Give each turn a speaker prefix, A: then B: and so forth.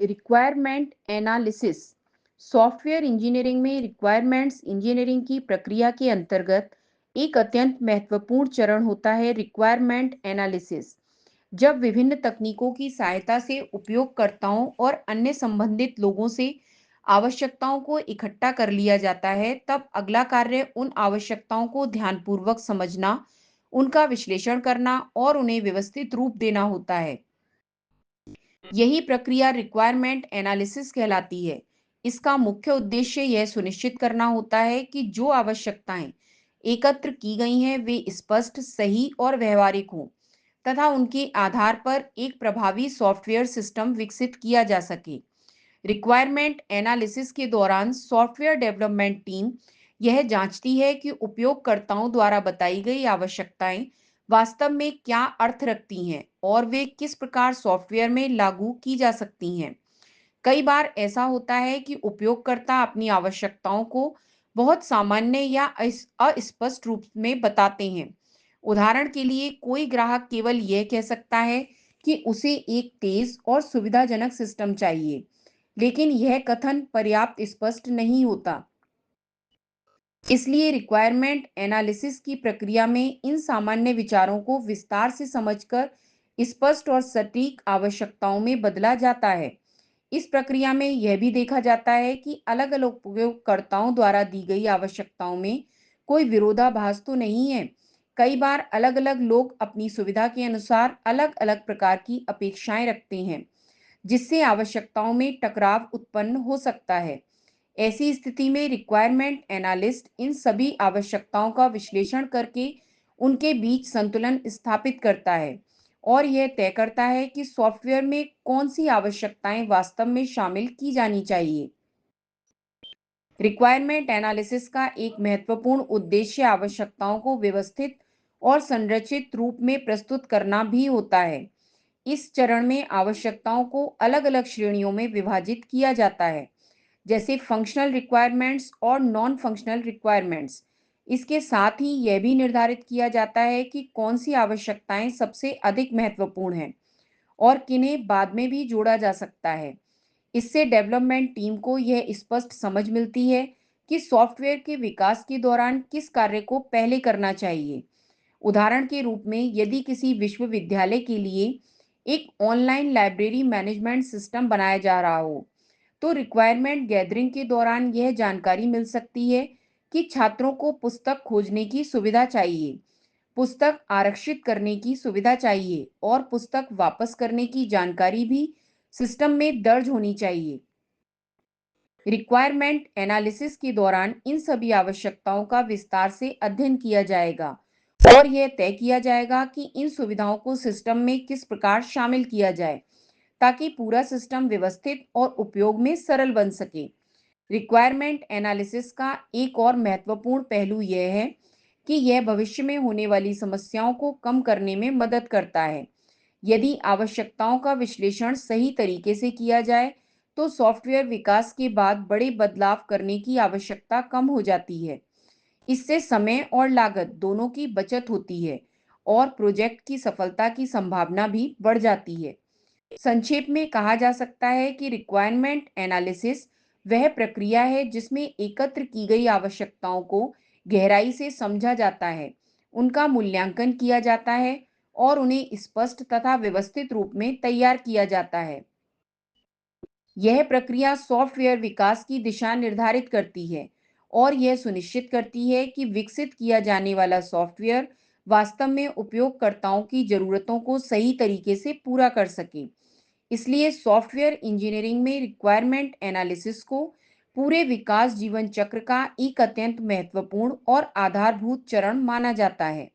A: Requirement analysis software engineering में requirements engineering की प्रक्रिया के अंतर्गत एक अत्यंत महत्वपूर्ण चरण होता है रिक्वायरमेंट एनालिसिस। जब विभिन्न तकनीकों की सहायता से उपयोगकर्ताओं और अन्य संबंधित लोगों से आवश्यकताओं को इकट्ठा कर लिया जाता है, तब अगला कार्य उन आवश्यकताओं को ध्यानपूर्वक समझना, उनका विश्लेषण करना और उन्हें व्यवस्थित रूप देना होता है। यही प्रक्रिया रिक्वायरमेंट एनालिसिस कहलाती है। इसका मुख्य उद्देश्य यह सुनिश्चित करना होता है कि जो आवश्यकताएं एकत्र की गई हैं वे स्पष्ट, सही और व्यवहारिक हों तथा उनके आधार पर एक प्रभावी सॉफ्टवेयर सिस्टम विकसित किया जा सके। रिक्वायरमेंट एनालिसिस के दौरान सॉफ्टवेयर डेवलपमेंट टीम यह जांचती है कि उपयोगकर्ताओं द्वारा बताई गई आवश्यकताएं वास्तव में क्या अर्थ रखती हैं और वे किस प्रकार सॉफ्टवेयर में लागू की जा सकती हैं। कई बार ऐसा होता है कि उपयोगकर्ता अपनी आवश्यकताओं को बहुत सामान्य या अस्पष्ट रूप में बताते हैं। उदाहरण के लिए, कोई ग्राहक केवल यह कह सकता है कि उसे एक तेज और सुविधाजनक सिस्टम चाहिए, लेकिन यह कथन पर्याप्त स्पष्ट नहीं होता। इसलिए रिक्वायरमेंट एनालिसिस की प्रक्रिया में इन सामान्य विचारों को विस्तार से समझकर स्पष्ट और सटीक आवश्यकताओं में बदला जाता है। इस प्रक्रिया में यह भी देखा जाता है कि अलग-अलग उपयोगकर्ताओं द्वारा दी गई आवश्यकताओं में कोई विरोधाभास तो नहीं है। कई बार अलग-अलग लोग अपनी सुविधा के अनुसार अलग-अलग प्रकार की अपेक्षाएं रखते हैं, जिससे आवश्यकताओं में टकराव उत्पन्न हो सकता है। ऐसी स्थिति में रिक्वायरमेंट एनालिस्ट इन सभी आवश्यकताओं का विश्लेषण करके उनके बीच संतुलन स्थापित करता है और यह तय करता है कि सॉफ्टवेयर में कौन सी आवश्यकताएं वास्तव में शामिल की जानी चाहिए। रिक्वायरमेंट एनालिसिस का एक महत्वपूर्ण उद्देश्य आवश्यकताओं को व्यवस्थित और संरचित रूप में प्रस्तुत करना भी होता है। इस चरण में आवश्यकताओं को अलग-अलग श्रेणियों में विभाजित किया जाता है, जैसे फंक्शनल रिक्वायरमेंट्स और नॉन फंक्शनल रिक्वायरमेंट्स। इसके साथ ही यह भी निर्धारित किया जाता है कि कौन सी आवश्यकताएं सबसे अधिक महत्वपूर्ण हैं और किन्हें बाद में भी जोड़ा जा सकता है। इससे डेवलपमेंट टीम को यह स्पष्ट समझ मिलती है कि सॉफ्टवेयर के विकास के दौरान किस कार्य को पहले करना चाहिए। उदाहरण के रूप में, यदि किसी विश्वविद्यालय के लिए एक ऑनलाइन लाइब्रेरी मैनेजमेंट सिस्टम बनाया जा रहा हो, तो रिक्वायरमेंट गैदरिंग के दौरान यह जानकारी मिल सकती है कि छात्रों को पुस्तक खोजने की सुविधा चाहिए, पुस्तक आरक्षित करने की सुविधा चाहिए और पुस्तक वापस करने की जानकारी भी सिस्टम में दर्ज होनी चाहिए। रिक्वायरमेंट एनालिसिस के दौरान इन सभी आवश्यकताओं का विस्तार से अध्ययन किया जाएगा और यह तय किया जाएगा कि इन सुविधाओं को सिस्टम में किस प्रकार शामिल किया जाए ताकि पूरा सिस्टम व्यवस्थित और उपयोग में सरल बन सके। रिक्वायरमेंट एनालिसिस का एक और महत्वपूर्ण पहलू यह है कि यह भविष्य में होने वाली समस्याओं को कम करने में मदद करता है। यदि आवश्यकताओं का विश्लेषण सही तरीके से किया जाए, तो सॉफ्टवेयर विकास के बाद बड़े बदलाव करने की आवश्यकता कम हो जाती है। इससे समय और लागत दोनों की बचत होती है और प्रोजेक्ट की सफलता की संभावना भी बढ़ जाती है। संक्षेप में कहा जा सकता है कि रिक्वायरमेंट एनालिसिस वह प्रक्रिया है जिसमें एकत्र की गई आवश्यकताओं को गहराई से समझा जाता है, उनका मूल्यांकन किया जाता है और उन्हें स्पष्ट तथा व्यवस्थित रूप में तैयार किया जाता है। यह प्रक्रिया सॉफ्टवेयर विकास की दिशा निर्धारित करती है और यह सुनिश्चित करती है कि विकसित किया जाने वाला सॉफ्टवेयर वास्तव में उपयोगकर्ताओं की जरूरतों को सही तरीके से पूरा कर सके। इसलिए सॉफ्टवेयर इंजीनियरिंग में रिक्वायरमेंट एनालिसिस को पूरे विकास जीवन चक्र का एक अत्यंत महत्वपूर्ण और आधारभूत चरण माना जाता है।